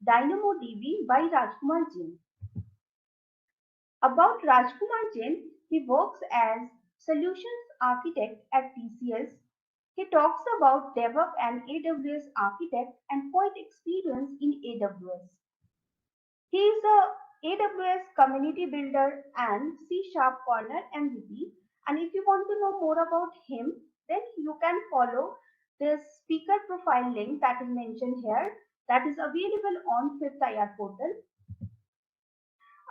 DynamoDB by Rajkumar Jain. About Rajkumar Jain, he works as solutions architect at TCS. He talks about DevOps and AWS architect and quite experience in AWS. He is a AWS community builder and C# corner MVP. And if you want to know more about him, then you can follow this speaker profile link that is mentioned here, that is available on 5th IR portal.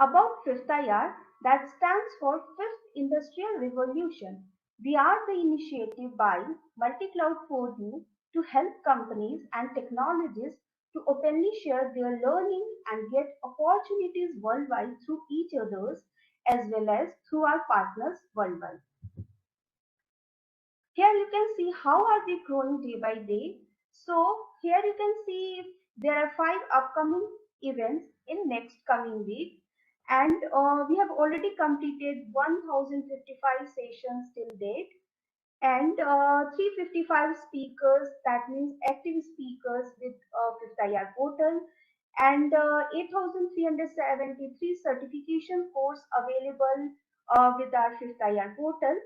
About 5th IR, that stands for Fifth Industrial Revolution. We are the initiative by Multi-Cloud for You to help companies and technologists to openly share their learning and get opportunities worldwide through each other's as well as through our partners worldwide. Here you can see how are we growing day by day. So here you can see there are 5 upcoming events in next coming week, and we have already completed 1055 sessions till date, and 355 speakers, that means active speakers with 5th IR portal, and 8373 certification course available with our 5th IR portal.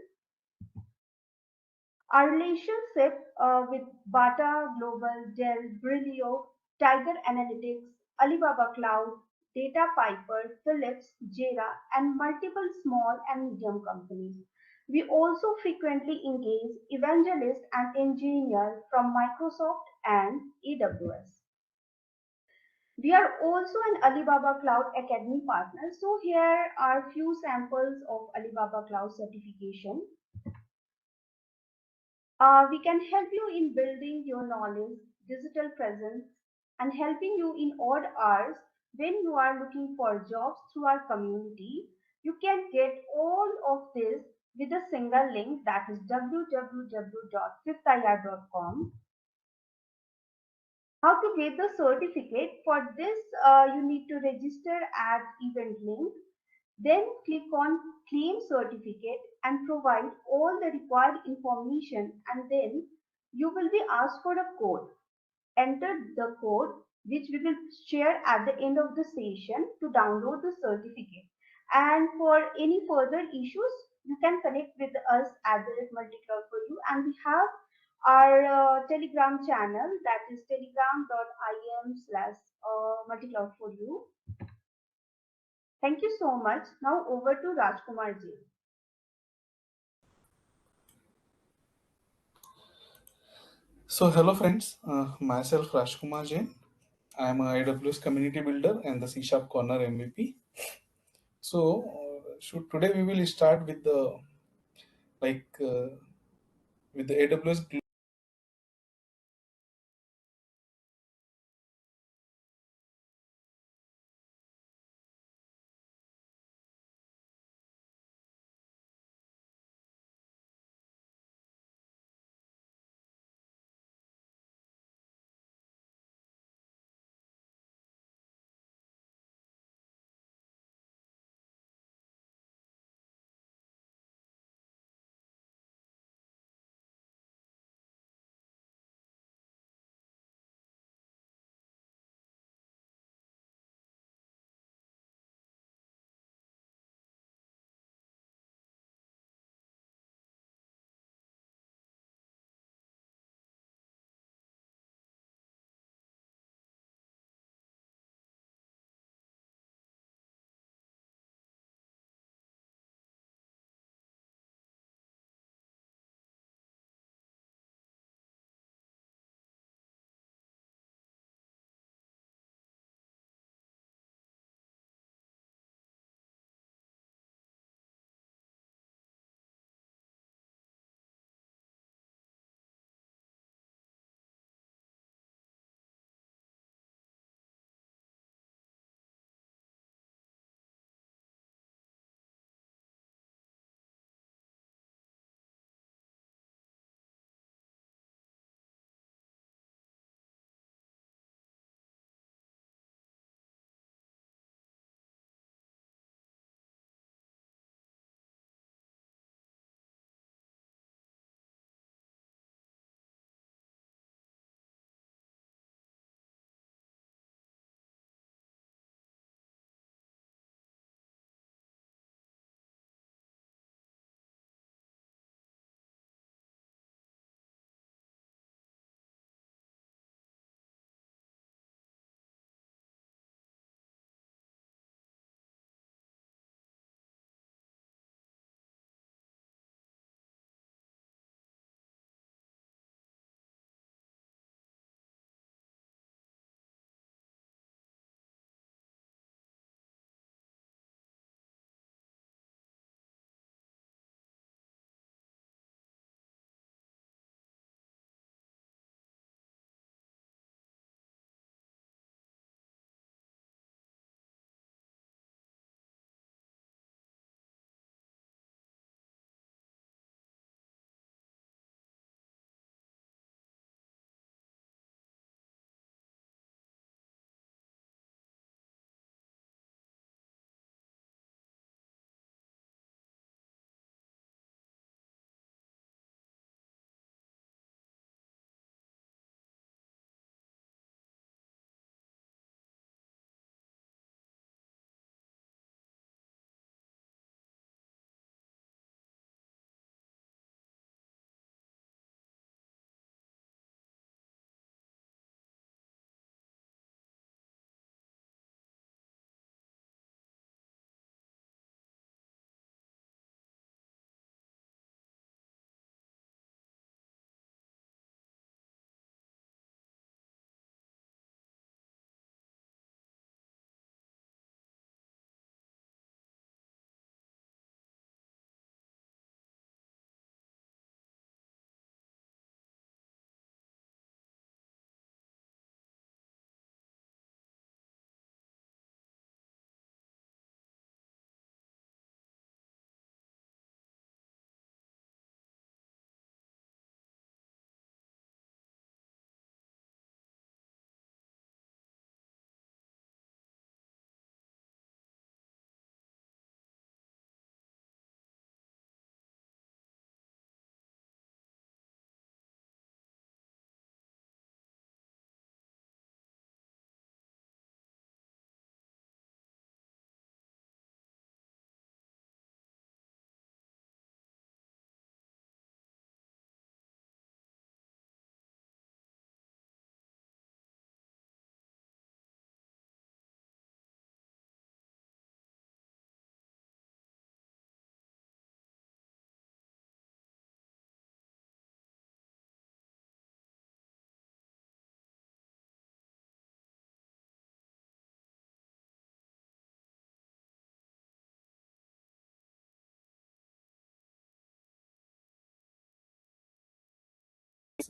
Our relationship with Bata Global, Dell, Brilio, Tiger Analytics, Alibaba Cloud, Data Piper, Philips, Jira, and multiple small and medium companies. We also frequently engage evangelists and engineers from Microsoft and AWS. We are also an Alibaba Cloud Academy partner. So here are few samples of Alibaba Cloud certification. We can help you in building your knowledge, digital presence, and helping you in odd hours when you are looking for jobs through our community. You can get all of this with a single link, that is www.fifthir.com. How to get the certificate? For this, you need to register at event link. Then click on claim certificate and provide all the required information, and then you will be asked for a code. Enter the code which we will share at the end of the session to download the certificate. And for any further issues, you can connect with us at the Multi-Cloud for You, and we have our Telegram channel, that is telegram.im/multicloud for you. Thank you so much. Now over to Rajkumar Jain. So hello friends, myself Rajkumar Jain. I am a AWS community builder and the C# corner MVP. So today we will start with the with the AWS Glue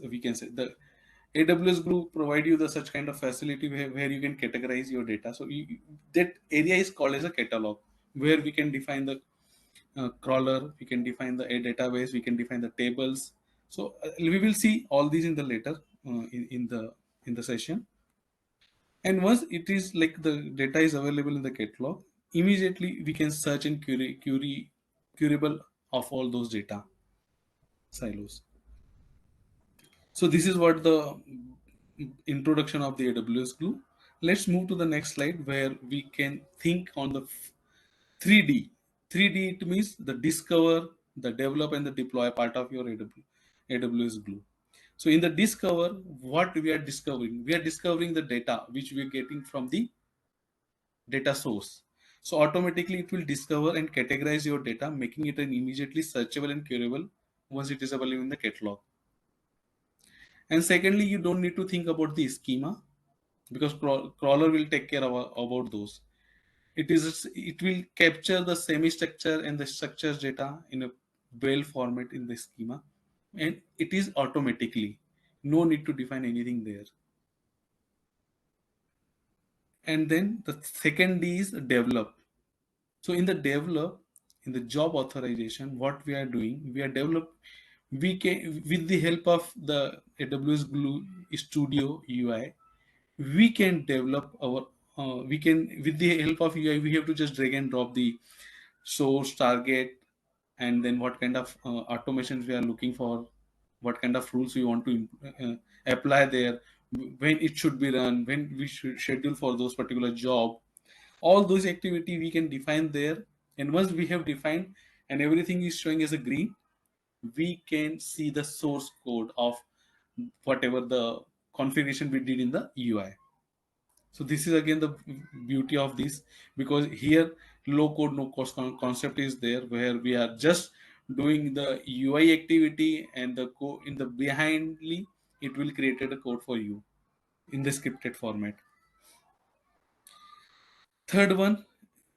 we can say the AWS Glue provide you the such kind of facility where you can categorize your data. So that area is called as a catalog, where we can define the crawler, we can define the a database, we can define the tables. So we will see all these in the later in the session. And once it is like the data is available in the catalog, immediately we can search and curable of all those data silos. So this is what the introduction of the AWS Glue. Let's move to the next slide where we can think on the 3D. 3D it means the discover, the develop and the deploy part of your AWS Glue. So in the discover, what we are discovering? We are discovering the data which we are getting from the data source. So automatically it will discover and categorize your data, making it an immediately searchable and curable once it is available in the catalog. And secondly, you don't need to think about the schema because crawler will take care of about those. It will capture the semi-structure and the structures data in a well format in the schema, and it is automatically no need to define anything there. And then the second is develop. So in the develop, in the job authorization, what we are doing, we are develop, we can with the help of the AWS Glue Studio UI, we can develop our we can with the help of UI, we have to just drag and drop the source target, and then what kind of automations we are looking for, what kind of rules we want to apply there, when it should be run, when we should schedule for those particular job. All those activity we can define there, and once we have defined and everything is showing as a green, we can see the source code of whatever the configuration we did in the UI. So this is again the beauty of this, because here low code no code concept is there, where we are just doing the UI activity, and the code in the behindly it will create a code for you in the scripted format. Third one,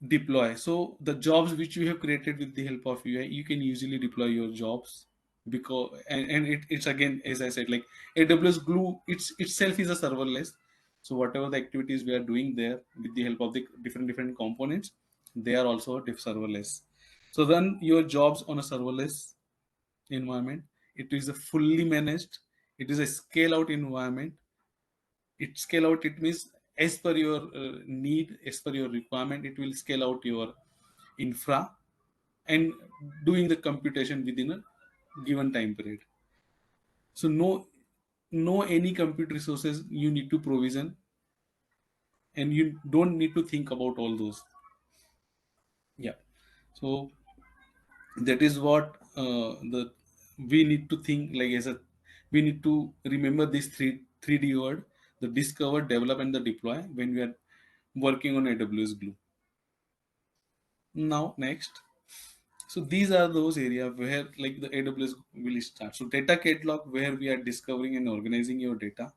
deploy. So the jobs which you have created with the help of UI, you can easily deploy your jobs, because and it's again, as I said, like AWS Glue itself is a serverless. So whatever the activities we are doing there with the help of the different components, they are also serverless. So then your jobs on a serverless environment, it is a fully managed, it is a scale out environment. It scale out, it means as per your need, as per your requirement, it will scale out your infra and doing the computation within a given time period. So no any compute resources you need to provision, and you don't need to think about all those. Yeah. So that is what the we need to think, like as a we need to remember this 3D word: the discover, develop and the deploy when we are working on AWS Glue. Now next, so these are those areas where like the AWS will start. So data catalog, where we are discovering and organizing your data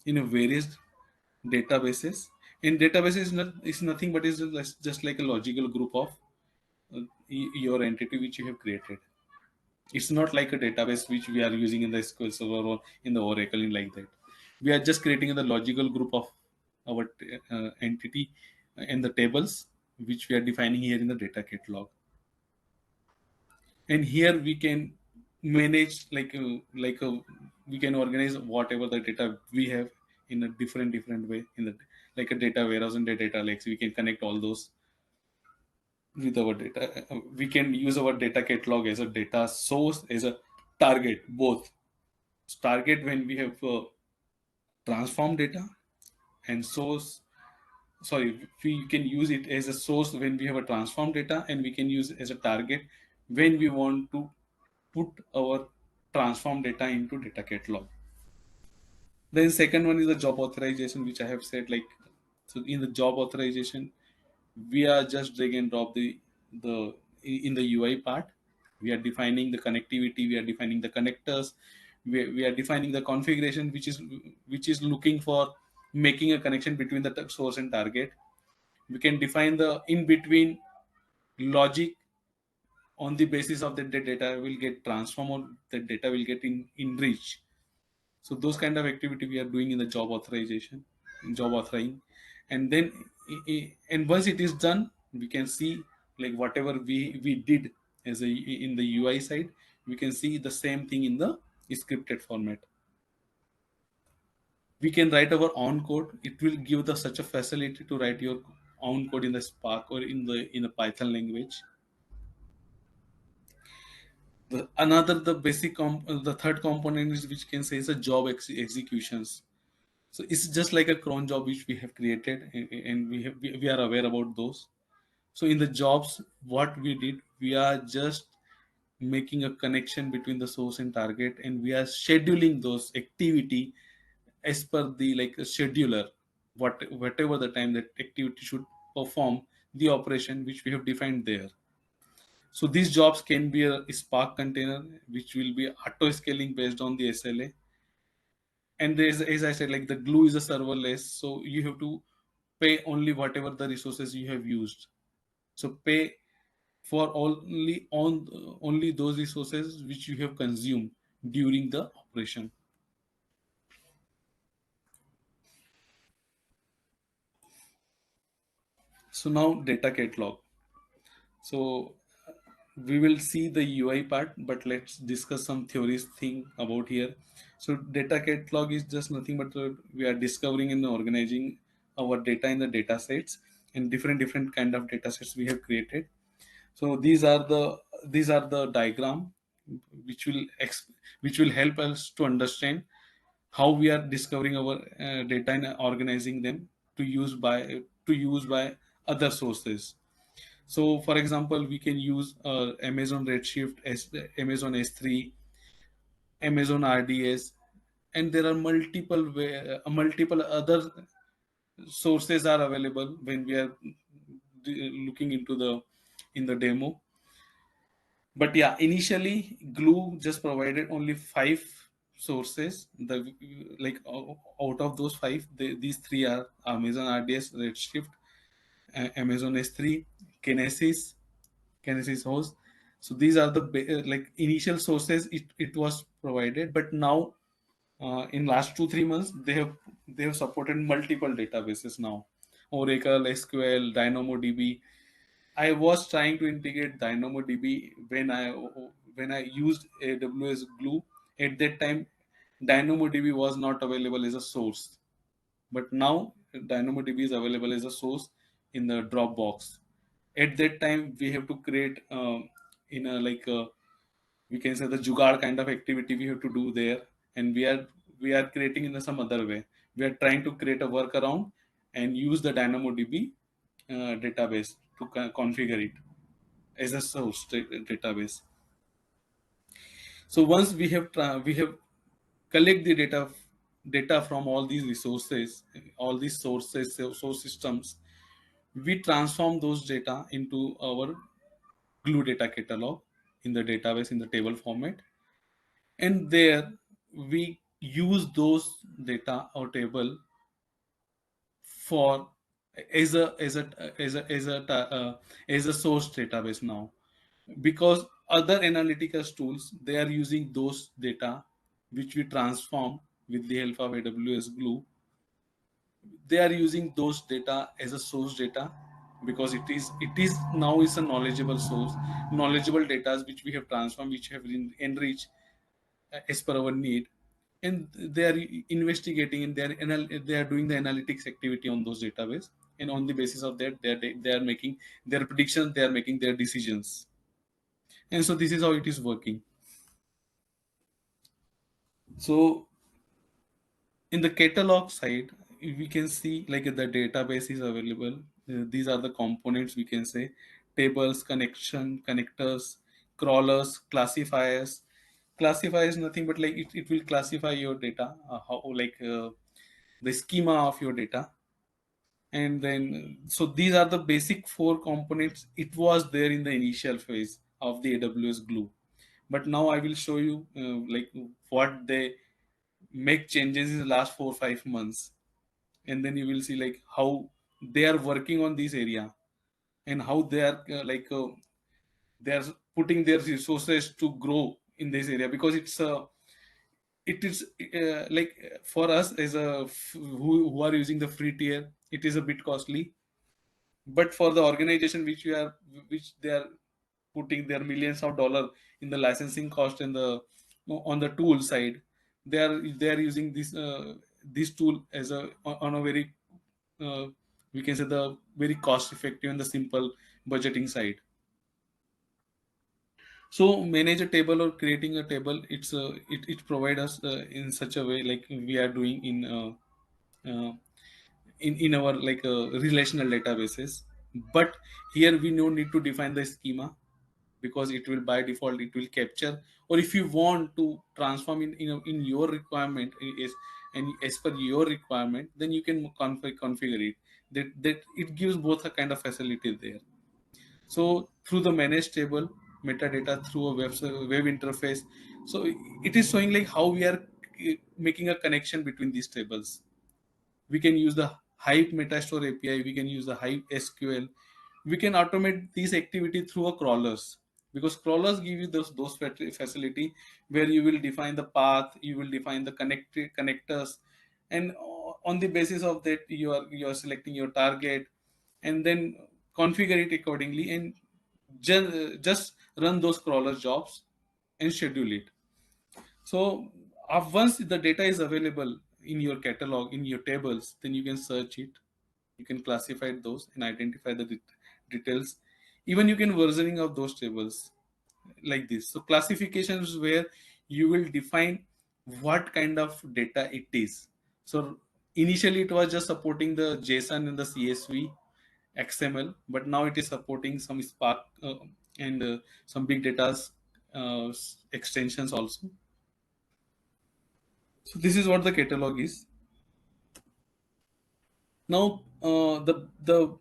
in a various databases. In databases is nothing but is just like a logical group of your entity which you have created. It's not like a database which we are using in the SQL Server or in the Oracle in like that. We are just creating the logical group of our entity in the tables which we are defining here in the data catalog. And here we can manage we can organize whatever the data we have in a different way in the like a data warehouse and the data lakes. We can connect all those with our data. We can use our data catalog as a data source, as a target, both target when we have transform data, and source, sorry, we can use it as a source when we have a transform data, and we can use it as a target when we want to put our transform data into data catalog. Then second one is the job authorization, which I have said, like, so in the job authorization, we are just drag and drop the in the UI part. We are defining the connectivity, we are defining the connectors, we are defining the configuration which is looking for making a connection between the source and target. We can define the in between logic on the basis of that the data will get transformed or the data will get enriched. So those kind of activity we are doing in the job authorization, job authoring, and then and once it is done, we can see like whatever we did as a in the UI side, we can see the same thing in the scripted format. We can write our own code. It will give the such a facility to write your own code in the Spark or in the Python language. The basic the third component is which can say is a job executions. So it's just like a cron job which we have created, and we are aware about those. So in the jobs, what we did, we are just making a connection between the source and target, and we are scheduling those activity as per the like a scheduler, whatever the time that activity should perform the operation which we have defined there. So these jobs can be a Spark container which will be auto scaling based on the SLA. And there's, as I said, like the glue is a serverless, so you have to pay only whatever the resources you have used. So pay for only those resources which you have consumed during the operation. So now data catalog. So we will see the UI part, but let's discuss some theories thing about here. So data catalog is just nothing but we are discovering and organizing our data in the data sets, and different kind of data sets we have created. So these are the diagram which will which will help us to understand how we are discovering our data and organizing them to use by other sources. So, for example, we can use Amazon Redshift, Amazon S3, Amazon RDS, and there are multiple other sources are available when we are looking into the in the demo. But yeah, initially Glue just provided only 5 sources. The like out of those 5, these 3 are Amazon RDS, Redshift, Amazon S3, Kinesis, Kinesis host. So these are the like initial sources it was provided, but now in last 2-3 months they have supported multiple databases now. Oracle, SQL, DynamoDB. I was trying to integrate DynamoDB when I used AWS Glue. At that time, DynamoDB was not available as a source, but now DynamoDB is available as a source in the Dropbox. At that time, we have to create in a like a, we can say the jugaad kind of activity we have to do there, and we are creating in some other way. We are trying to create a workaround and use the DynamoDB database to configure it as a source database. So once we have collect the data from all these resources, all these sources, source systems, we transform those data into our Glue data catalog in the database in the table format, and there we use those data or table for as a source database now, because other analytical tools they are using those data which we transform with the help of AWS Glue. They are using those data as a source data because it is now is a knowledgeable source, knowledgeable data which we have transformed, which have been enriched as per our need, and they are investigating and they are doing the analytics activity on those database, and on the basis of that they are making their predictions, they are making their decisions, and so this is how it is working. So in the catalog side, we can see like the database is available. These are the components we can say: tables, connectors, crawlers, classifiers. Classifier is nothing but like it will classify your data, how like the schema of your data. And then so these are the basic 4 components. It was there in the initial phase of the AWS Glue, but now I will show you like what they make changes in the last 4 5 months, and then you will see like how they are working on this area, and how they are they are putting their resources to grow in this area, because it is like for us as who are using the free tier, it is a bit costly. But for the organization which they are putting their millions of dollar in the licensing cost and the on the tool side, they are using this tool as a on a very uh, we can say the very cost effective and the simple budgeting side. So manage a table or creating a table, it provide us in such a way like we are doing in our like relational databases. But here we no need to define the schema, because it will by default it will capture. Or if you want to transform in your requirement is and as per your requirement, then you can configure it. That it gives both a kind of facility there. So through the manage table metadata through a web interface, so it is showing like how we are making a connection between these tables. We can use the Hive Metastore API, we can use the Hive SQL, we can automate these activity through a crawlers, because crawlers give you those facility where you will define the path, you will define the connectors, and on the basis of that you are selecting your target and then configure it accordingly and just run those crawler jobs and schedule it. So once the data is available in your catalog, in your tables, then you can search it, you can classify those and identify the details. Even you can versioning of those tables like this. So classifications where you will define what kind of data it is. So initially it was just supporting the JSON and the CSV, XML, but now it is supporting some Spark and some big data extensions also. So this is what the catalog is. Now the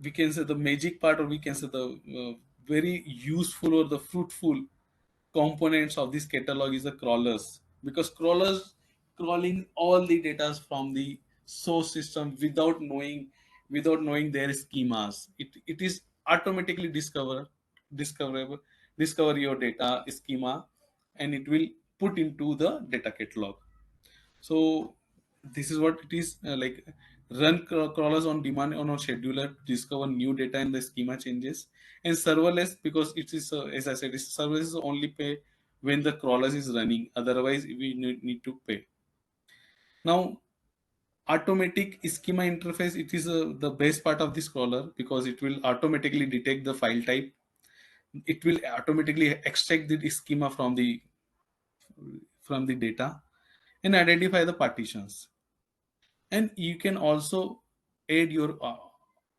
we can say the magic part, or we can say the very useful or the fruitful components of this catalog is the crawlers, because crawlers crawling all the data from the source system without knowing their schemas. It is automatically discover your data schema, and it will put into the data catalog. So this is what it is like run crawlers on demand on a scheduler to discover new data and the schema changes. And serverless, because it is as I said, serverless is only pay when the crawlers is running, otherwise we need to pay. Now automatic schema interface, it is the best part of this crawler, because it will automatically detect the file type, it will automatically extract the schema from the data and identify the partitions. And you can also add your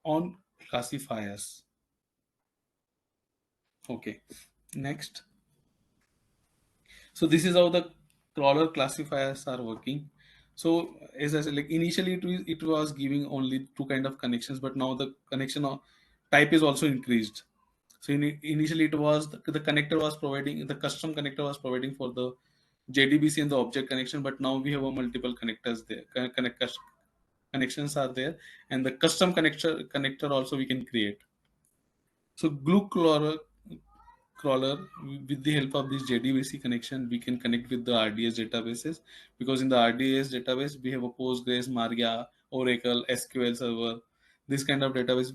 own classifiers. Okay, next. So this is how the crawler classifiers are working. So as I said, like initially it was giving only two kind of connections, but now the connection type is also increased. So initially it was the connector was providing, the custom connector was providing for the JDBC and the object connection, but now we have a multiple connectors there, connections are there, and the custom connector also we can create. So glue crawler, with the help of this JDBC connection, we can connect with the RDS databases, because in the RDS database we have a Postgres, Maria, Oracle, SQL Server, this kind of database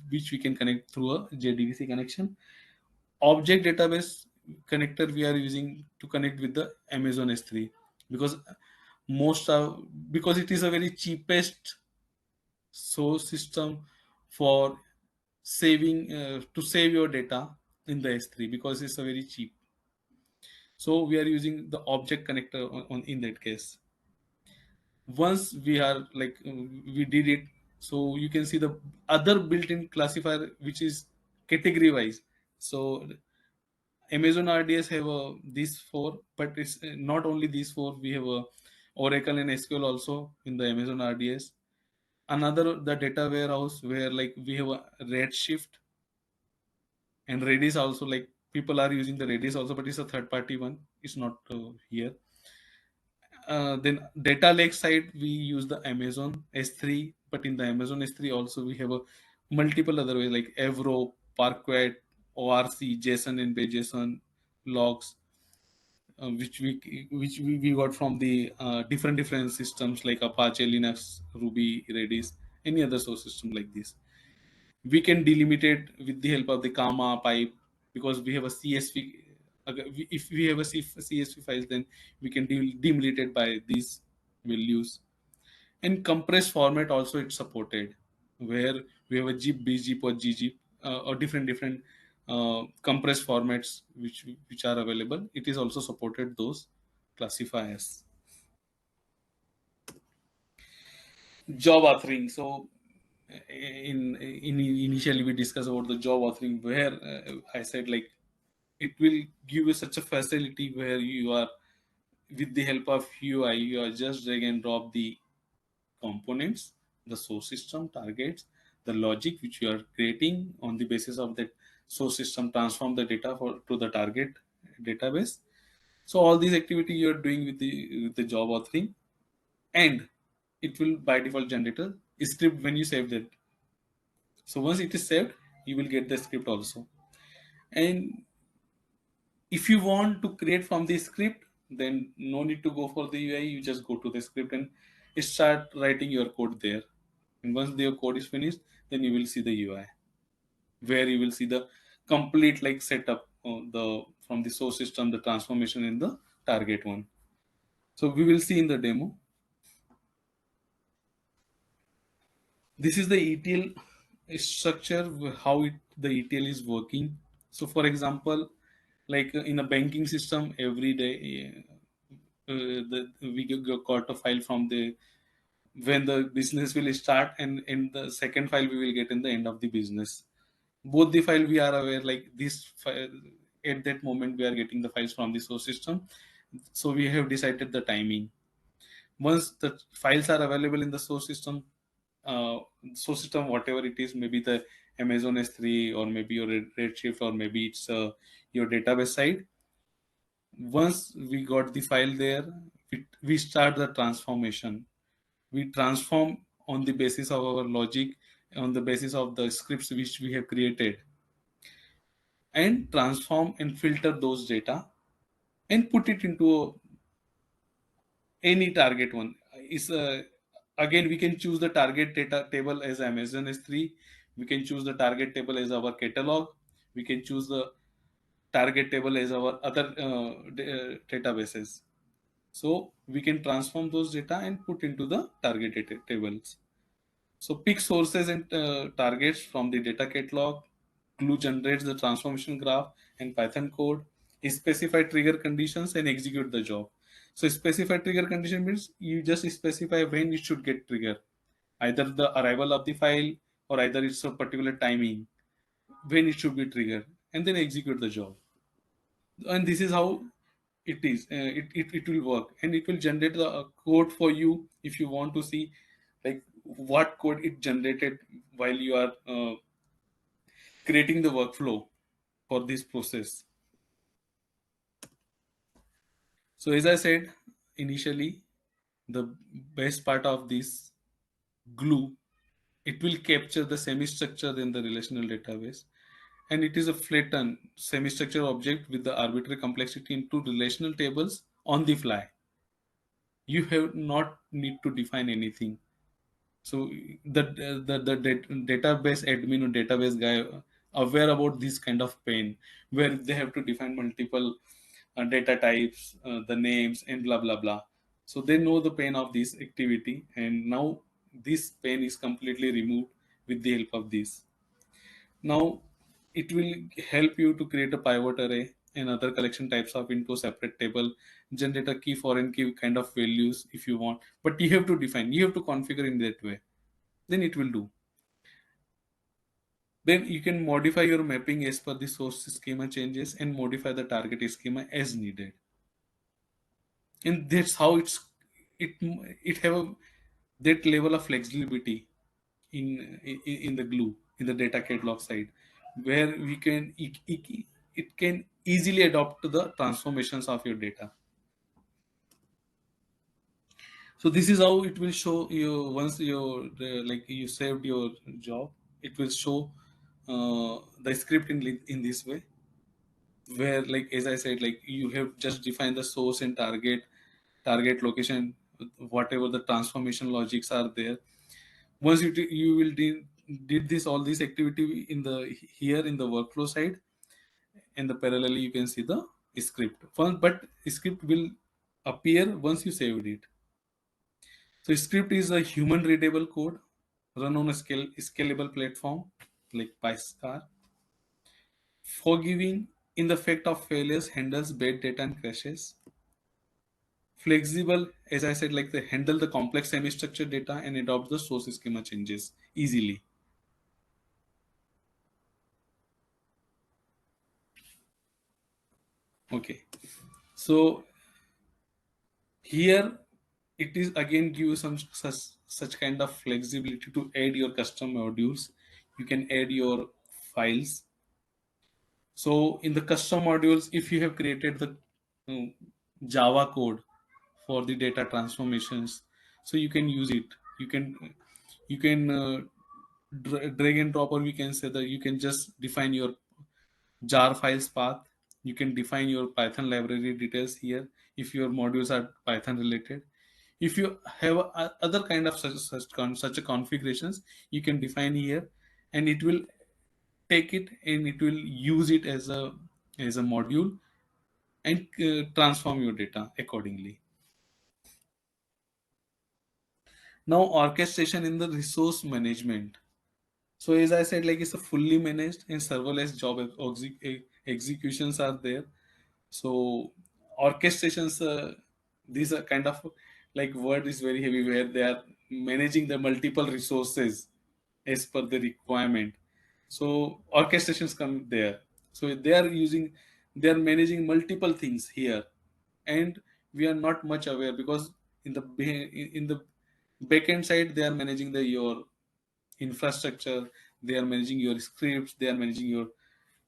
which we can connect through a JDBC connection. Object database connector we are using to connect with the Amazon S3, because most of because it is a very cheapest source system for saving to save your data in the S3, because it's a very cheap. So we are using the object connector on in that case. Once we are like we did it, so you can see the other built-in classifier which is category wise. So Amazon RDS have these four, but it's not only these four. We have Oracle and SQL also in the Amazon RDS. Another the data warehouse where like we have a Redshift and Redis also, like people are using the Redis also, but it's a third party one. It's not here. Then data lake side we use the Amazon S3, but in the Amazon S3 also we have a multiple other ways like Avro, Parquet, ORC, JSON and JSON logs. which we got from the different systems like Apache, Linux, Ruby, Redis, any other source system like this. We can delimit it with the help of the comma pipe, because we have a CSV. If we have a CSV files, then we can delimit it by these values. And compressed format also it's supported, where we have a zip, bzip, or ggzip, or different compressed formats which are available. It is also supported those classifiers. Job authoring. So in initially we discussed about the job authoring, where I said like it will give you such a facility where you are, with the help of UI, you are just drag and drop the components, the source system targets, the logic which you are creating on the basis of that source system, transform the data to the target database. So all these activity you are doing with the job authoring, and it will by default generate a script when you save that. So once it is saved, you will get the script also. And if you want to create from the script, then no need to go for the UI. You just go to the script and start writing your code there. And once your code is finished, then you will see the UI, where you will see the complete like setup the from the source system, the transformation in the target one. So we will see in the demo. This is the ETL structure, how the ETL is working. So for example, like in a banking system, every day got a file from the when the business will start, and in the second file we will get in the end of the business. Both the file we are aware, like this file, at that moment we are getting the files from the source system. So we have decided the timing. Once the files are available in the uh, source system, whatever it is, maybe the Amazon S3, or maybe your Redshift, or maybe it's your database side. Once we got the file there, we start the transformation. We transform on the basis of our logic, on the basis of the scripts which we have created, and transform and filter those data and put it into any target one. Is Again, we can choose the target data table as Amazon S3. We can choose the target table as our catalog. We can choose the target table as our other databases. So we can transform those data and put into the target data tables. So pick sources and targets from the data catalog. Glue generates the transformation graph and Python code. Specify trigger conditions and execute the job. So specify trigger condition means you just specify when it should get triggered, either the arrival of the file, or either it's a particular timing when it should be triggered, and then execute the job. And this is how it is. It will work, and it will generate the code for you if you want to see like what code it generated while you are creating the workflow for this process. So as I said initially, the best part of this glue, it will capture the semi-structure in the relational database, and it is a flattened semi-structured object with the arbitrary complexity into relational tables on the fly. You have not need to define anything. So the database admin or database guy aware about this kind of pain, where they have to define multiple data types, the names, and blah blah blah. So they know the pain of this activity, and now this pain is completely removed with the help of this. Now it will help you to create a pivot array and other collection types of into a separate table, generate a key, foreign key kind of values if you want, but you have to define, you have to configure in that way, then it will do. Then you can modify your mapping as per the source schema changes and modify the target schema as needed. And that's how it it have that level of flexibility in the glue, in the data catalog side, where we can it can easily adopt to the transformations of your data. So this is how it will show you once you like you saved your job. It will show the script in this way. where, like as I said, like you have just defined the source and target location, whatever the transformation logics are there. Once you will did this all this activity in the here in the workflow side, and the parallelly you can see the script. But script will appear once you saved it. So script is a human readable code run on a scalable platform like PyStar, forgiving in the fact of failures, handles bad data and crashes. Flexible, as I said, like they handle the complex semi-structured data and adopt the source schema changes easily. Okay, so here it is again give you some such kind of flexibility to add your custom modules. You can add your files. So in the custom modules, if you have created the um, Java code for the data transformations, so you can use it. You can drag and drop, or we can say that you can just define your jar files path. You can define your Python library details here if your modules are Python related. If you have other kind of such a configurations, you can define here, and it will take it and it will use it as a module, and transform your data accordingly. Now orchestration in the resource management. So as I said, like it's a fully managed and serverless job executions are there. So orchestrations, these are kind of like word is very heavy, where they are managing the multiple resources as per the requirement. So orchestrations come there. So they are managing multiple things here, and we are not much aware, because in the backend side they are managing your infrastructure, they are managing your scripts, they are managing your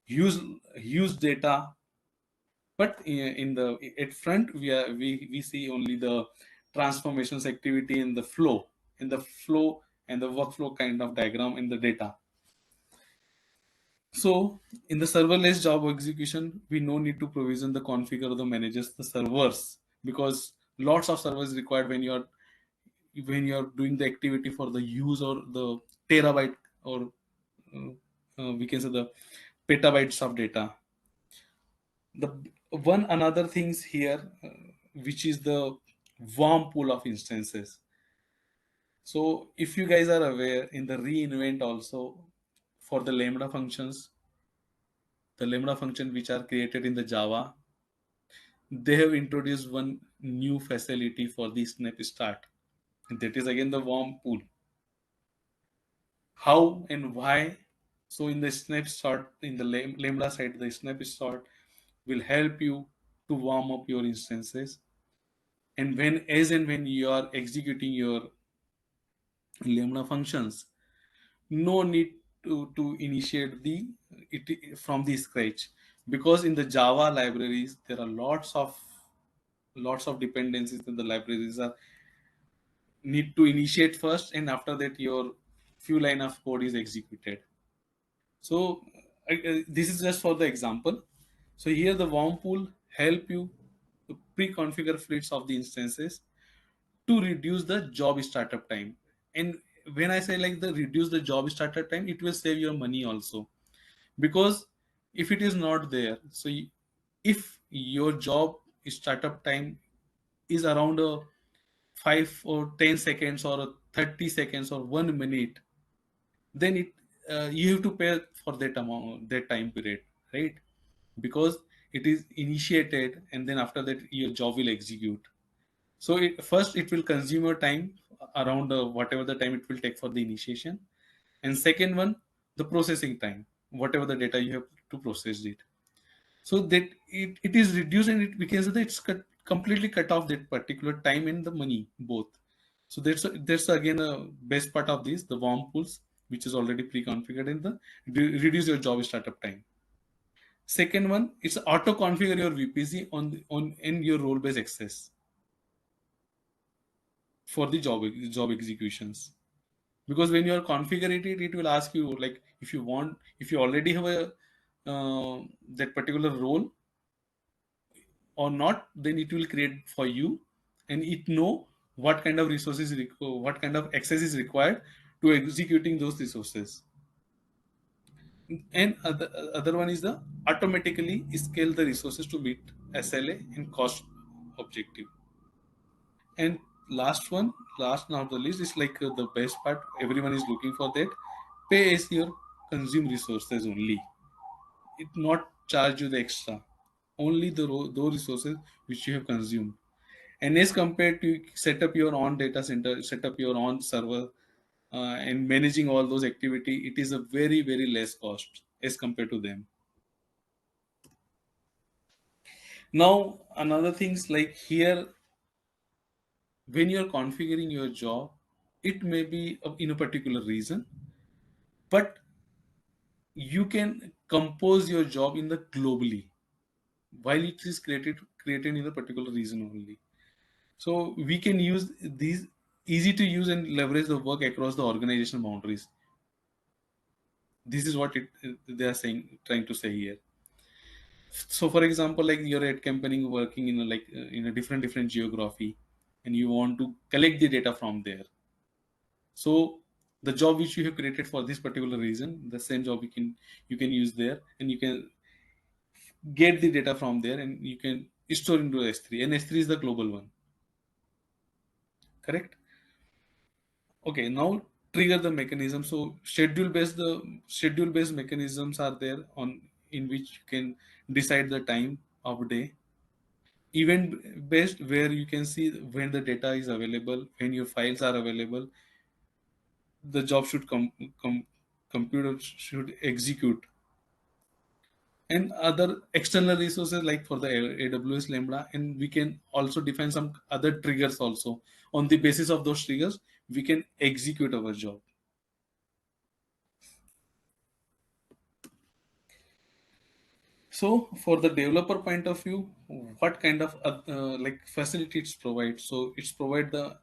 use data. But in the at front we see only the transformations activity in the flow and the workflow kind of diagram in the data. So in the serverless job execution, we no need to provision the configure or the manages the servers, because lots of servers required when you're doing the activity for the use or the terabyte, or we can say the petabytes of data. The one another things here, which is the warm pool of instances. So if you guys are aware, in the reinvent also, for the lambda functions, the lambda function which are created in the Java, they have introduced one new facility for the snap start. That is again the warm pool. How and why? So in the snap start, in the lambda side, the snap start will help you to warm up your instances. And when you are executing your lambda functions, no need to initiate it from the scratch, because in the Java libraries there are lots of dependencies in the libraries are need to initiate first, and after that your few line of code is executed. So this is just for the example. So here the warm pool help you to pre-configure fleets of the instances to reduce the job startup time. And when I say like the reduce the job startup time, it will save your money also, because if it is not there, so if your job startup time is around a 5 or 10 seconds or a 30 seconds or 1 minute, then it you have to pay for that amount, that time period, right? Because it is initiated, and then after that your job will execute. So first it will consume your time around whatever the time it will take for the initiation, and second one, the processing time, whatever the data you have to process it. So that it is reduced, and it becomes that it's completely cut off that particular time and the money both. So that's again a best part of this, the warm pools, which is already pre-configured in the reduce your job startup time. Second one, it's auto configure your VPC on in your role based access for the job executions. Because when you are configuring it, it will ask you like if you already have a that particular role or not, then it will create for you, and it know what kind of resources, what kind of access is required to executing those resources. And other one is the automatically scale the resources to meet SLA and cost objective. And last one, last not the least, is like the best part. Everyone is looking for that. Pay as your consume resources only. It not charge you the extra. Only those resources which you have consumed. And as compared to set up your own data center, set up your own server, and managing all those activity, it is a very less cost as compared to them. Now another things like here, when you're configuring your job, it may be in a particular reason, but you can compose your job in the globally while it is created in a particular reason only. So we can use these easy to use and leverage the work across the organization boundaries. This is what they are saying, trying to say here. So for example, like you're at company working in a, like in a different geography, and you want to collect the data from there. So the job which you have created for this particular reason, the same job you can use there, and you can get the data from there, and you can store into S3, and S3 is the global one, correct? Okay, now trigger the mechanism. So schedule based mechanisms are there on in which you can decide the time of day. Event based, where you can see when the data is available, when your files are available, the job should computer should execute. And other external resources like for the AWS Lambda, and we can also define some other triggers also. On the basis of those triggers, we can execute our job. So for the developer point of view, what kind of like facilities provide? So it's provide the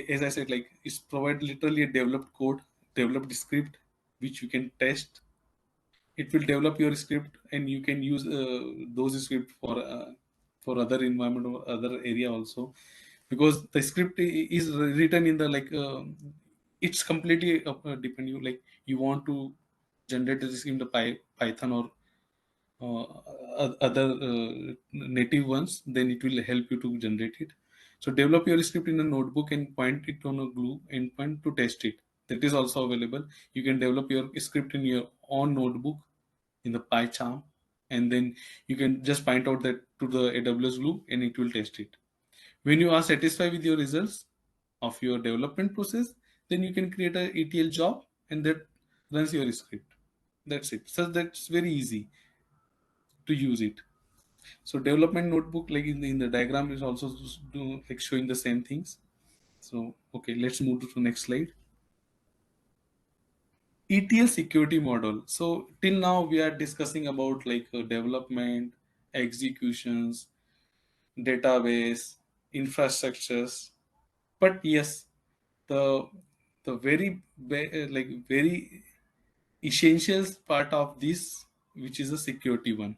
as I said, like it's provide literally a developed code, developed script which you can test. It will develop your script, and you can use those script for other environment or other area also, because the script is written in the like it's completely depend you, like you want to generate this in the Python or other native ones, then it will help you to generate it. So develop your script in a notebook and point it on a glue endpoint to test it. That is also available. You can develop your script in your own notebook in the PyCharm, and then you can just point out that to the AWS Glue, and it will test it. When you are satisfied with your results of your development process, then you can create a ETL job, and that runs your script. That's it. So that's very easy to use it. So development notebook, like in the diagram, is also like showing the same things. So okay, let's move to the next slide. ETL security model. So till now we are discussing about like development, executions, database, infrastructures. But yes, the like very essential part of this, which is the security one.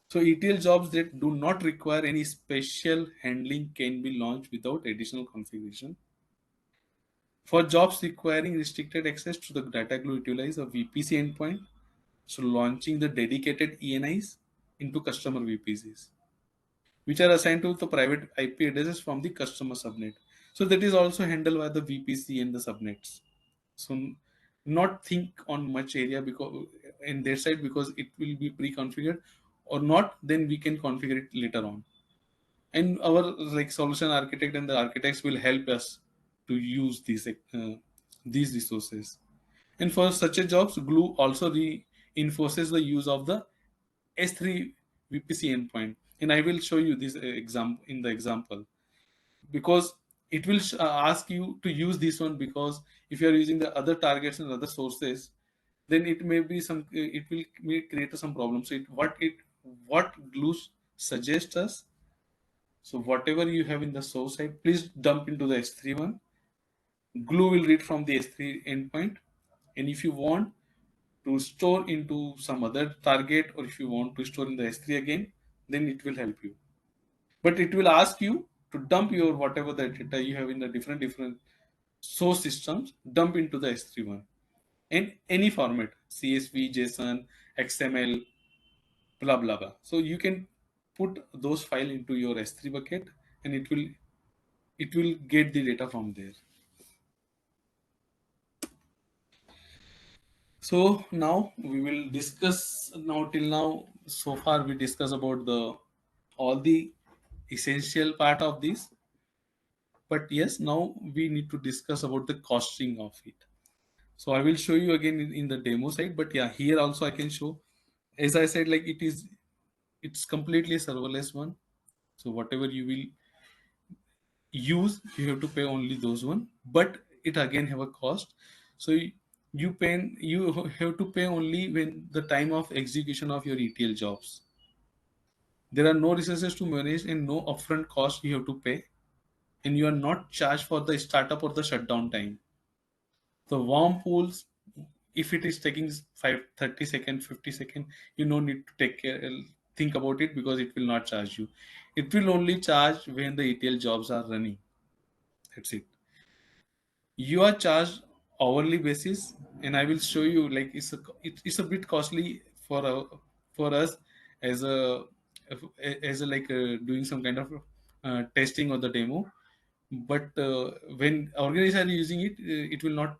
So ETL jobs that do not require any special handling can be launched without additional configuration. For jobs requiring restricted access to the data glue, utilize a VPC endpoint. So launching the dedicated ENIs into customer VPCs, which are assigned to the private IP addresses from the customer subnet. So that is also handled by the VPC and the subnets. So not think on much area because in their side, because it will be pre-configured or not, then we can configure it later on. And our like solution architect and the architects will help us to use these resources. And for such a jobs, Glue also reinforces the use of the S3 VPC endpoint. And I will show you this example in the example, because it will ask you to use this one, because if you are using the other targets and other sources, then it may be some it will may create some problems. So what Glue suggests us, so whatever you have in the source side, please dump into the S3 one. Glue will read from the S3 endpoint, and if you want, to store into some other target, or if you want to store in the S3 again, then it will help you. But it will ask you to dump your whatever the data you have in the different source systems, dump into the S3 one in any format, CSV, JSON, XML, blah blah blah. So you can put those file into your S3 bucket, and it will get the data from there. So now we will discuss, now till now so far we discuss about the all the essential part of this, but yes, now we need to discuss about the costing of it. So I will show you again in the demo side, but yeah, here also I can show, as I said, like it's completely serverless one. So whatever you will use, you have to pay only those one, but it again have a cost. So you have to pay only when the time of execution of your ETL jobs. There are no resources to manage and no upfront cost you have to pay, and you are not charged for the startup or the shutdown time. The warm pools, if it is taking 30 seconds, 50 seconds, you no need to take care, think about it, because it will not charge you. It will only charge when the ETL jobs are running. That's it. You are charged hourly basis, and I will show you, like it's a bit costly for us as a like doing some kind of testing or the demo. But when organizers are using it, it will not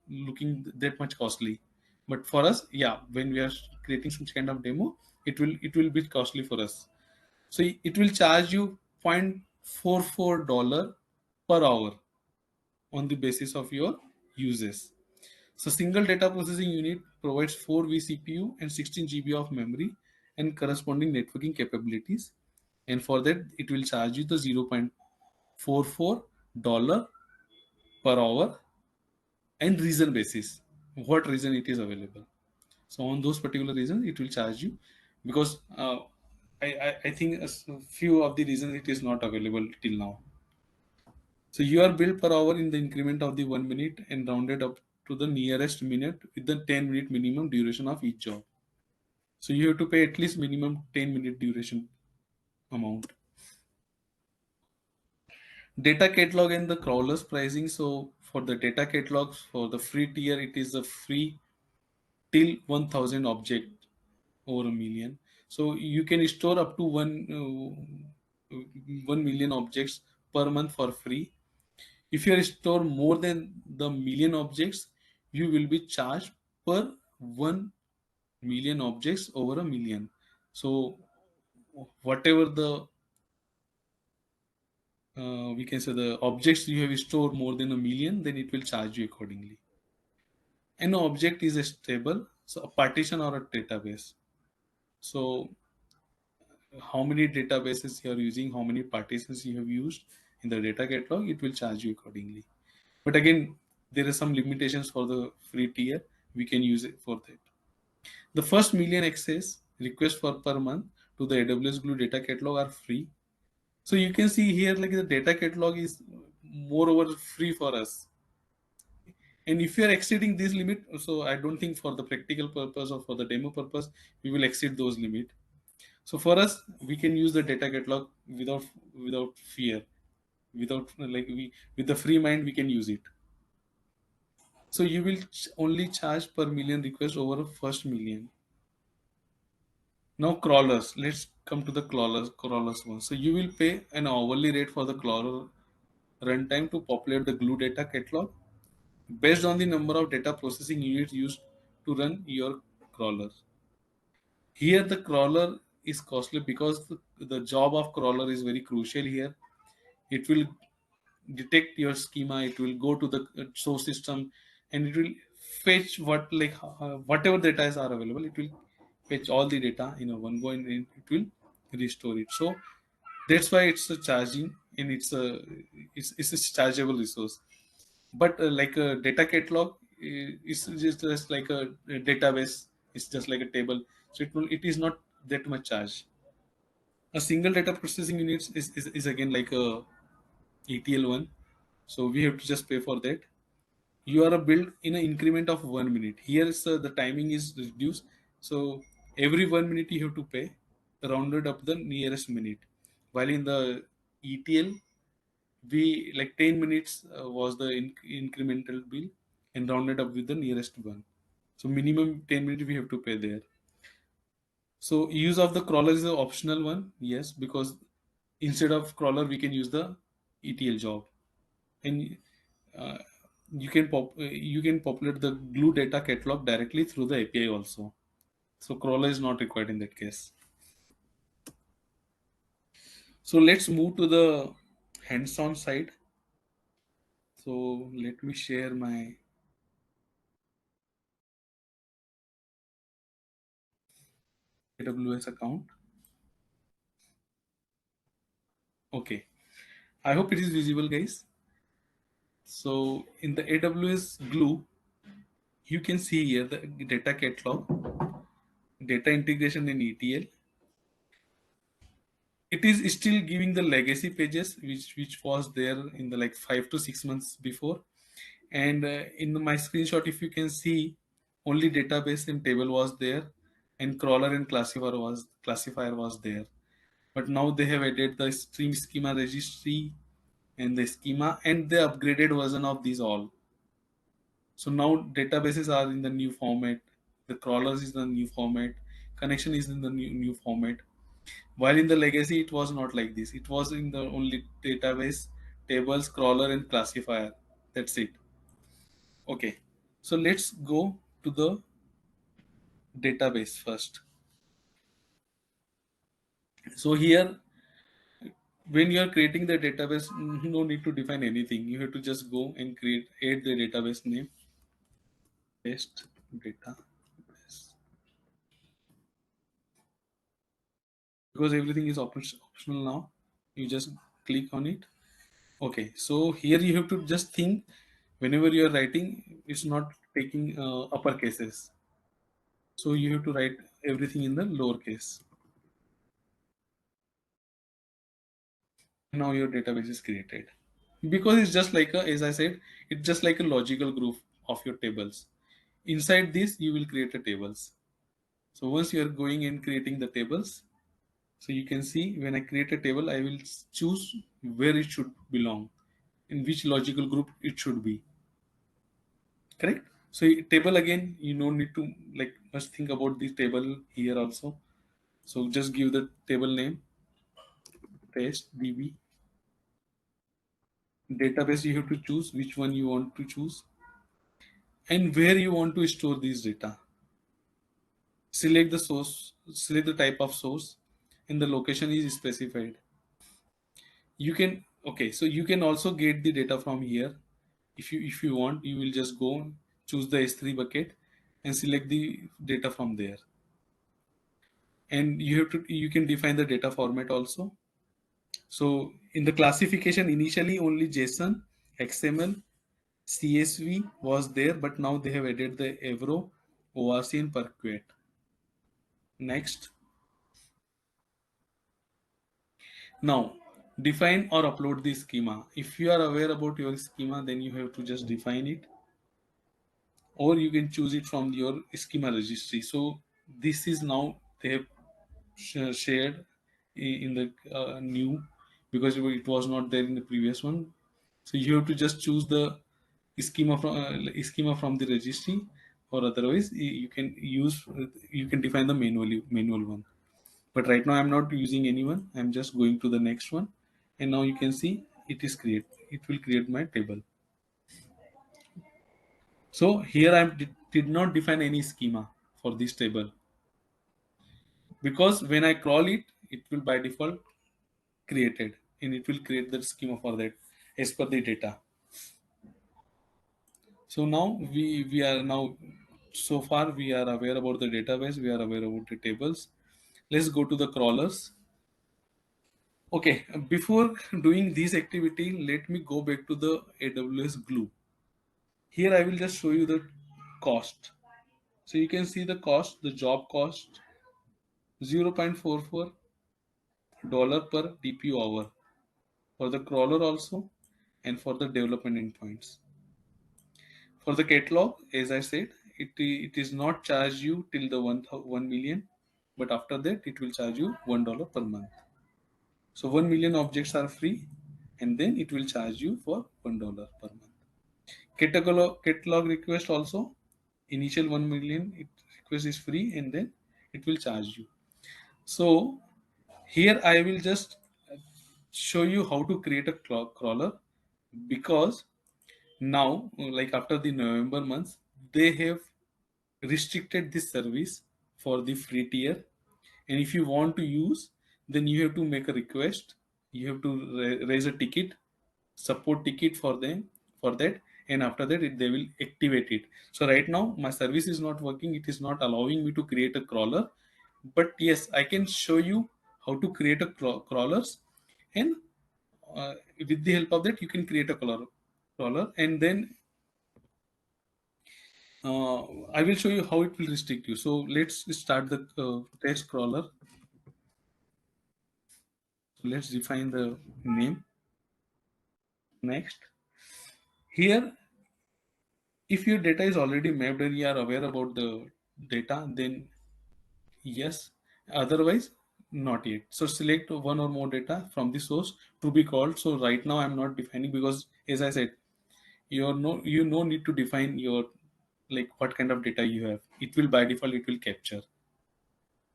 looking that much costly. But for us, yeah, when we are creating some kind of demo, it will be costly for us. So it will charge you $0.44 per hour on the basis of your uses. So single data processing unit provides 4 vCPU and 16 GB of memory and corresponding networking capabilities. And for that, it will charge you the $0.44 per hour and reason basis. What reason it is available. So on those particular reasons, it will charge you, because I think few of the reasons it is not available till now. So you are billed per hour in the increment of the 1 minute and rounded up to the nearest minute with the 10-minute minimum duration of each job. So you have to pay at least minimum 10-minute duration amount. Data catalog and the crawlers pricing. So for the data catalogs, for the free tier, it is a free till 1000 object over a million. So you can store up to 1 million objects per month for free. If you store more than the million objects, you will be charged per 1 million objects over a million. So whatever the we can say the objects you have stored more than a million, then it will charge you accordingly. An object is a stable, so a partition or a database. So how many databases you are using, how many partitions you have used in the data catalog, it will charge you accordingly. But again, there are some limitations for the free tier. We can use it for that. The first million access requests for per month to the AWS Glue data catalog are free. So you can see here, like the data catalog is moreover free for us. And if you are exceeding this limit, so I don't think for the practical purpose or for the demo purpose, we will exceed those limit. So for us, we can use the data catalog without fear, without like we with the free mind we can use it. So you will only charge per million requests over a first million. Now crawlers. Let's come to the crawlers one. So you will pay an hourly rate for the crawler runtime to populate the Glue data catalog based on the number of data processing units used to run your crawler. Here the crawler is costly because the job of crawler is very crucial here. It will detect your schema, it will go to the source system, and it will fetch whatever data is are available. It will fetch all the data in a one go, and it will restore it. So that's why it's a charging, and it's a chargeable resource. But like a data catalog is just like a database. It's just like a table, so it is not that much charge. A single data processing unit is again like a ETL one, so we have to just pay for that. you are a build in an increment of 1 minute. Here is the timing is reduced, so every 1 minute you have to pay, rounded up the nearest minute. While in the ETL, we like 10 minutes was the incremental bill and rounded up with the nearest one. So minimum 10 minutes we have to pay there. So use of the crawler is the optional one, yes, because instead of crawler we can use the ETL job, and uh, you can populate the Glue data catalog directly through the API also. So crawler is not required in that case. So let's move to the hands-on side. So let me share my AWS account. Okay, I hope it is visible, guys. So in the AWS Glue, you can see here the data catalog, data integration in ETL. It is still giving the legacy pages which was there in the like 5 to 6 months before. And in my screenshot, if you can see, only database and table was there, and crawler and classifier was there. But now they have added the stream schema registry and the schema and the upgraded version of these all. So now databases are in the new format, the crawlers is the new format, connection is in the new format. While in the legacy, it was not like this. It was in the only database, tables, crawler, and classifier. That's it. Okay. So let's go to the database first. So here, when you are creating the database, no need to define anything. You have to just go and add the database name, paste database. Because everything is optional now, you just click on it. Okay, so here you have to just think, whenever you are writing, it's not taking upper cases. So you have to write everything in the lowercase. Now your database is created. Because it's just like as I said, it's just like a logical group of your tables. Inside this, you will create a tables. So once you are going and creating the tables, so you can see when I create a table, I will choose where it should belong, in which logical group it should be. Correct? So table again, you don't need to like must think about this table here also. So just give the table name, paste DB. Database you have to choose which one you want to choose and where you want to store this data. Select the source, select the type of source, and the location is specified. You can okay, so you can also get the data from here. If you want, you will just go choose the S3 bucket and select the data from there. And you can define the data format also. So in the classification, initially only JSON, XML, CSV was there, but now they have added the Avro, ORC, and Perquet. Next. Now, define or upload the schema. If you are aware about your schema, then you have to just define it, or you can choose it from your schema registry. So this is now they have shared in the new, because it was not there in the previous one. So you have to just choose the schema from the registry, or otherwise you can define the manual one. But right now I'm not using anyone. I'm just going to the next one, and now you can see it will create my table. So here did not define any schema for this table, because when I crawl it, it will by default created, and it will create the schema for that as per the data. So now we are now, so far we are aware about the database, we are aware about the tables. Let's go to the crawlers. Okay, before doing this activity, let me go back to the AWS Glue. Here I will just show you the cost. So you can see the cost, the job cost, $0.44 per TPU hour for the crawler also, and for the development endpoints. For the catalog, as I said, it is not charge you till the 1 million, but after that it will charge you $1 per month. So 1 million objects are free, and then it will charge you for $1 per month. Catalog request also, initial 1 million request is free, and then it will charge you. So here I will just show you how to create a crawler, because now, like after the November months, they have restricted this service for the free tier. And if you want to use, then you have to make a request, you have to raise a ticket, support ticket for them for that, and after that they will activate it. So right now my service is not working, it is not allowing me to create a crawler, but yes, I can show you how to create a crawlers. And with the help of that you can create a crawler, and then I will show you how it will restrict you. So let's start the test crawler. So let's define the name. Next, here, if your data is already mapped and you are aware about the data, then yes. Otherwise, not yet. So select one or more data from the source to be called. So right now I'm not defining, because as I said, you no need to define your, like, what kind of data you have. It will by default it will capture.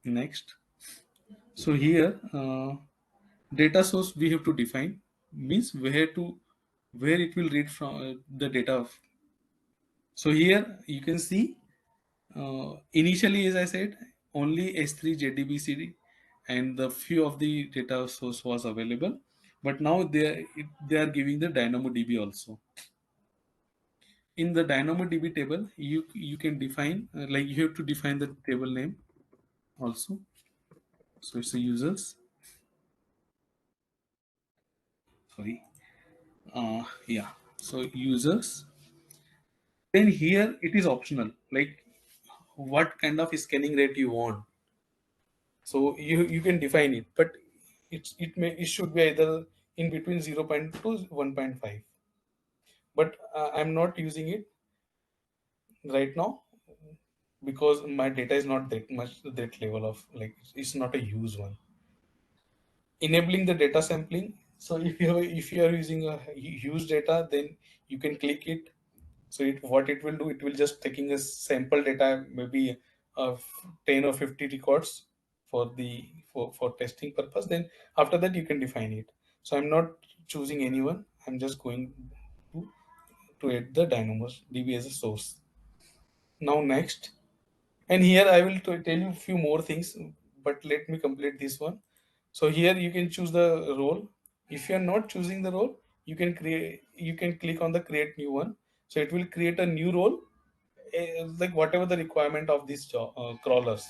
Next. So here, data source we have to define, means where it will read from the data of. So here you can see, initially, as I said, only S3 JDBC and the few of the data source was available, but now they are giving the DynamoDB also. In the DynamoDB table, you can define, like, you have to define the table name also. So it's a users. Sorry. Yeah. So users. Then here it is optional, like what kind of scanning rate you want. So you can define it, but it should be either in between 0.2 to 1.5. But I'm not using it right now, because my data is not that much, that level of, like, it's not a huge one. Enabling the data sampling. So if you are using a huge data, then you can click it. So what it will do, it will just taking a sample data, maybe of 10 or 50 records for testing purpose. Then after that you can define it. So I'm not choosing anyone. I'm just going to to add the DynamoDB as a source. Now next, and here I will tell you a few more things, but let me complete this one. So here you can choose the role. If you are not choosing the role, you can click on the create new one. So it will create a new role, like whatever the requirement of these crawlers.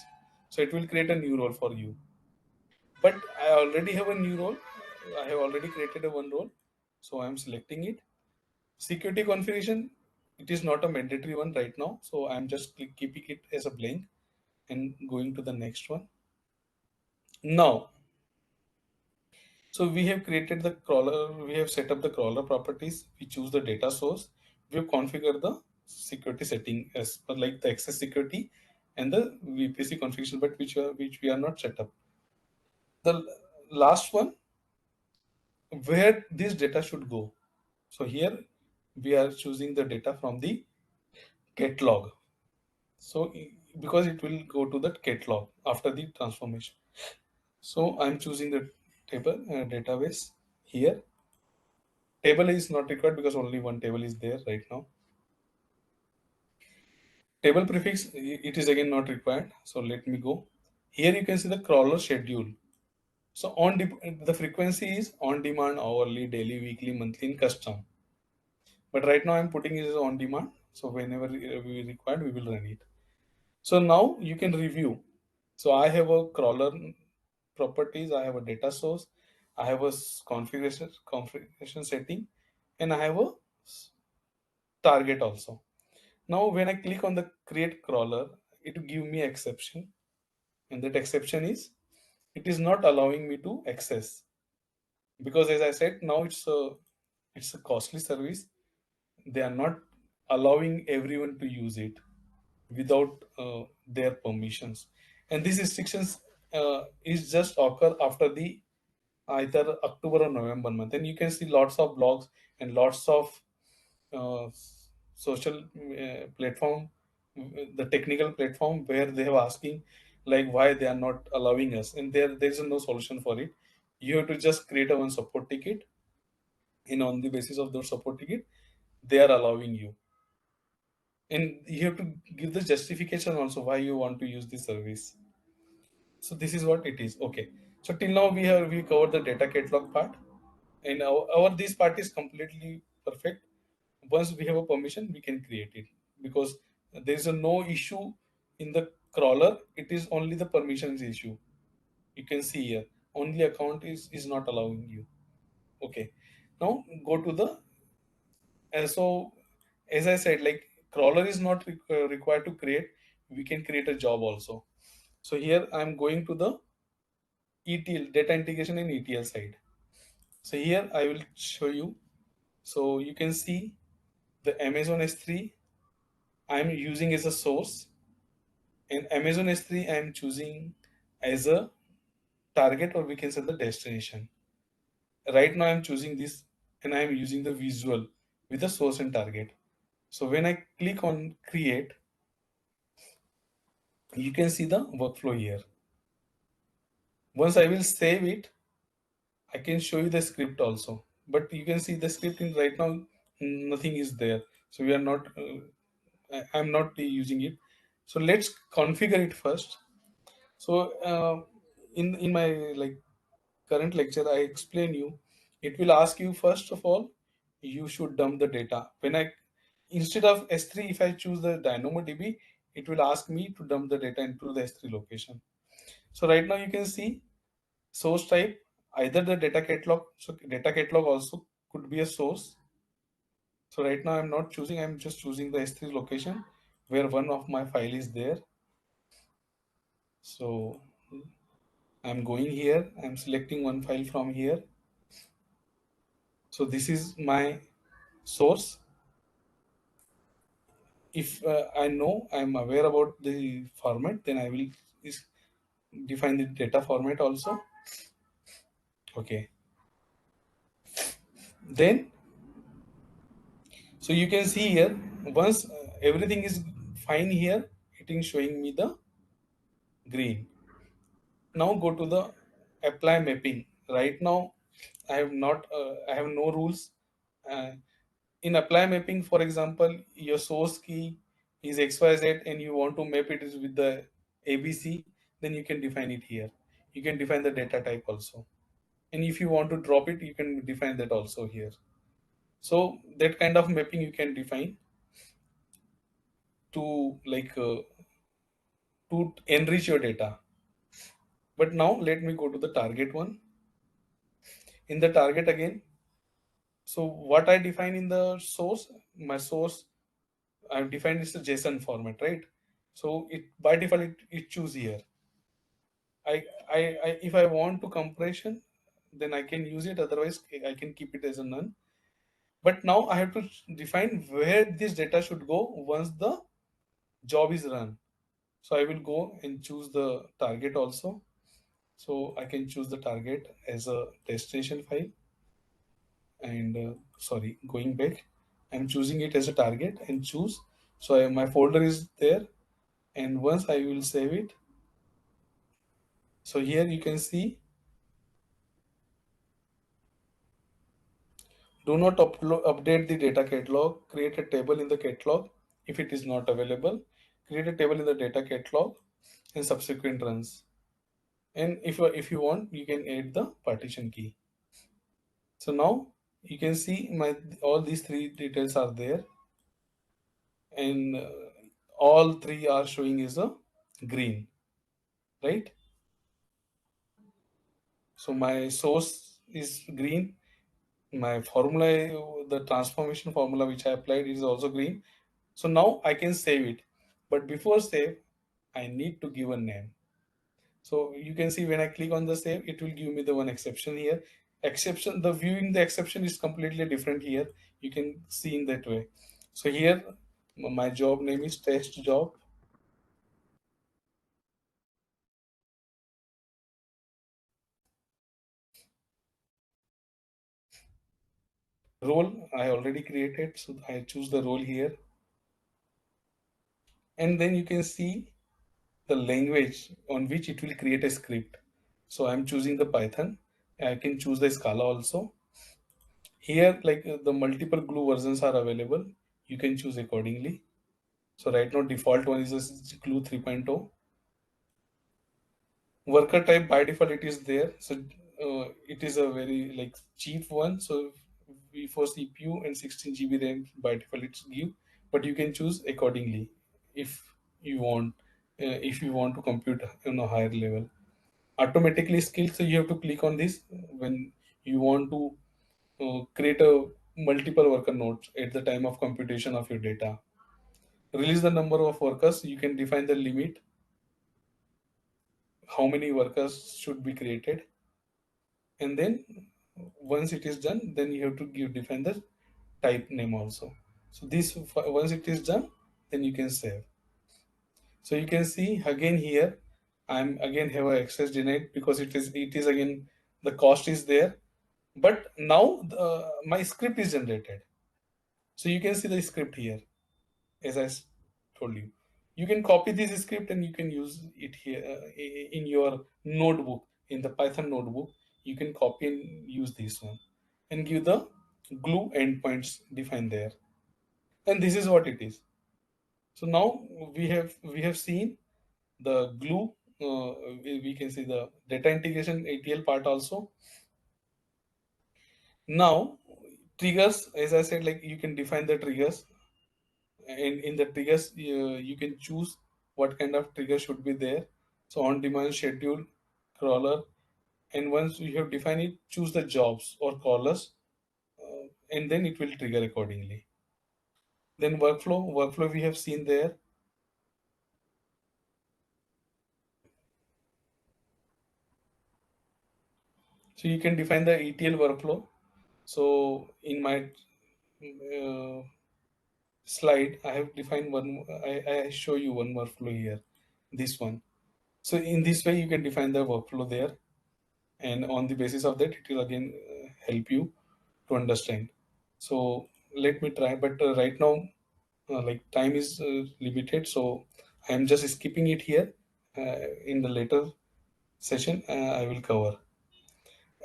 So it will create a new role for you. But I already have a new role. I have already created a one role. So I'm selecting it. Security configuration, it is not a mandatory one right now. So I'm just keeping it as a blank and going to the next one. Now, so we have created the crawler, we have set up the crawler properties, we choose the data source, we have configured the security setting as per like the access security and the VPC configuration, but which we are not set up. The last one, where this data should go. So here we are choosing the data from the catalog. So because it will go to the catalog after the transformation. So I'm choosing the table database here. Table is not required because only one table is there right now. Table prefix, it is again not required. So let me go. Here you can see the crawler schedule. So the frequency is on demand, hourly, daily, weekly, monthly, and custom. But right now I'm putting it as on demand. So whenever we required, we will run it. So now you can review. So I have a crawler properties, I have a data source, I have a configuration setting, and I have a target also. Now when I click on the create crawler, it will give me exception, and that exception is it is not allowing me to access, because as I said, now it's a costly service. They are not allowing everyone to use it without their permissions. And these restrictions is just occur after the either October or November month. And you can see lots of blogs and lots of uh, social platform, the technical platform where they have asking like why they are not allowing us, and there is no solution for it. You have to just create a one support ticket, and on the basis of those support ticket, they are allowing you, and you have to give the justification also why you want to use this service. So this is what it is. Okay, so till now we covered the data catalog part, and our this part is completely perfect. Once we have a permission, we can create it, because there is a no issue in the crawler. It is only the permissions issue. You can see here only account is not allowing you. Okay, now go to the, and so as I said, like crawler is not required to create. We can create a job also. So here I'm going to the ETL, data integration in ETL side. So here I will show you. So you can see the Amazon S3 I'm using as a source, and Amazon S3 I'm choosing as a target, or we can say the destination. Right now I'm choosing this, and I'm using the visual with the source and target. So when I click on create, you can see the workflow here. Once I will save it, I can show you the script also. But you can see the script in right now, nothing is there. So we are not, I'm not using it. So let's configure it first. So in my like current lecture, I explain you. It will ask you first of all, you should dump the data. When I instead of S3, if I choose the DynamoDB, it will ask me to dump the data into the S3 location. So right now you can see source type, either the data catalog. So data catalog also could be a source. So right now I'm not choosing, I'm just choosing the S3 location where one of my file is there. So I'm going here, I'm selecting one file from here. So this is my source. If I know, I'm aware about the format, then I will is define the data format also. Okay. Then, so you can see here, once everything is fine here, it is showing me the green. Now go to the apply mapping. Right now, I have no rules. Uh, in apply mapping, for example, your source key is XYZ and you want to map it with the ABC, then you can define it here. You can define the data type also. And if you want to drop it, you can define that also here. So that kind of mapping you can define to to enrich your data. But now let me go to the target one. In the target again, so what I define in the source, my source I've defined is the JSON format, right? So it by default it choose here. If I want to compression, then I can use it. Otherwise, I can keep it as a none. But now I have to define where this data should go once the job is run. So I will go and choose the target also. So I can choose the target as a destination file. And sorry, going back, I'm choosing it as a target and choose. So my folder is there, and once I will save it. So here you can see, do not update the data catalog. Create a table in the catalog if it is not available. Create a table in the data catalog and subsequent runs. And if you want, you can add the partition key. So now you can see my all these three details are there, and all three are showing as a green, right? So my source is green. My formula, the transformation formula which I applied is also green. So now I can save it. But before save, I need to give a name. So you can see when I click on the save, it will give me the one exception here. Exception, the viewing the exception is completely different here. You can see in that way. So here my job name is test job. Role I already created, so I choose the role here, and then you can see the language on which it will create a script. So I'm choosing the Python. I can choose the Scala also. Here, like the multiple glue versions are available. You can choose accordingly. So right now default one is a glue 3.0. Worker type by default it is there. So it is a very like cheap one. So we for CPU and 16 GB RAM by default it's give, but you can choose accordingly if you want. If you want to compute on a higher level, automatically scale. So you have to click on this when you want to create a multiple worker nodes at the time of computation of your data. Release the number of workers. You can define the limit, how many workers should be created, and then once it is done, then you have to give define the type name also. So this once it is done, then you can save. So you can see again here, I'm again have a access denied because it is again the cost is there, but now my script is generated. So you can see the script here, as told you. You can copy this script and you can use it here in your notebook, in the Python notebook. You can copy and use this one and give the glue endpoints defined there. And this is what it is. So now we have seen the glue. We can see the data integration ATL part also. Now triggers, as I said, like you can define the triggers, and in the triggers you can choose what kind of trigger should be there. So on demand, schedule, crawler, and once you have defined it, choose the jobs or callers, and then it will trigger accordingly. Then workflow we have seen there. So you can define the ETL workflow. So in my uh, slide, I have defined one. I show you one workflow here, this one. So in this way, you can define the workflow there, and on the basis of that, it will again help you to understand. So let me try, but right now, like time is limited, so I am just skipping it here. In the later session, I will cover.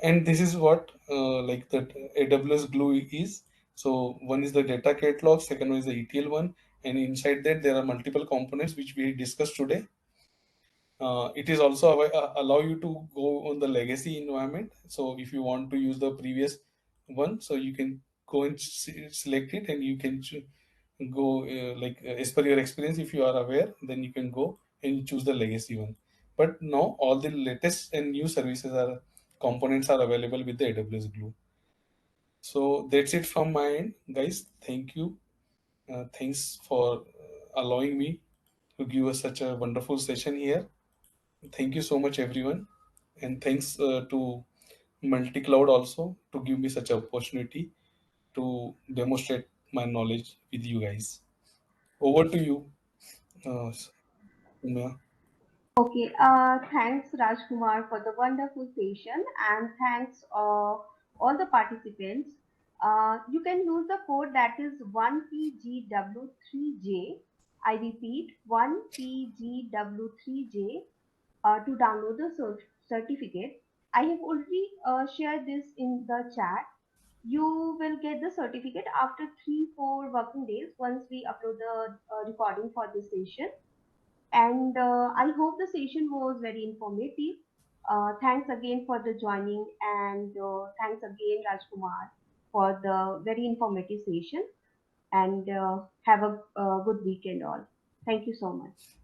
And this is what like the AWS Glue is. So one is the data catalog, second one is the ETL one, and inside that there are multiple components which we discussed today. It is also allow you to go on the legacy environment. So if you want to use the previous one, so you can go and select it, and you can go like as per your experience. If you are aware, then you can go and choose the legacy one. But now all the latest and new services are components are available with the AWS Glue. So that's it from my end, guys. Thank you. Thanks for allowing me to give us such a wonderful session here. Thank you so much, everyone, and thanks to multi-cloud also to give me such an opportunity to demonstrate my knowledge with you guys. Over to you, Soumya. Okay, thanks Rajkumar for the wonderful session, and thanks all the participants. You can use the code that is 1PGW3J. I repeat, 1PGW3J to download the certificate. I have already shared this in the chat. You will get the certificate after 3-4 working days once we upload the recording for this session. And I hope the session was very informative. Thanks again for the joining, and thanks again Rajkumar for the very informative session. And have a good weekend all. Thank you so much.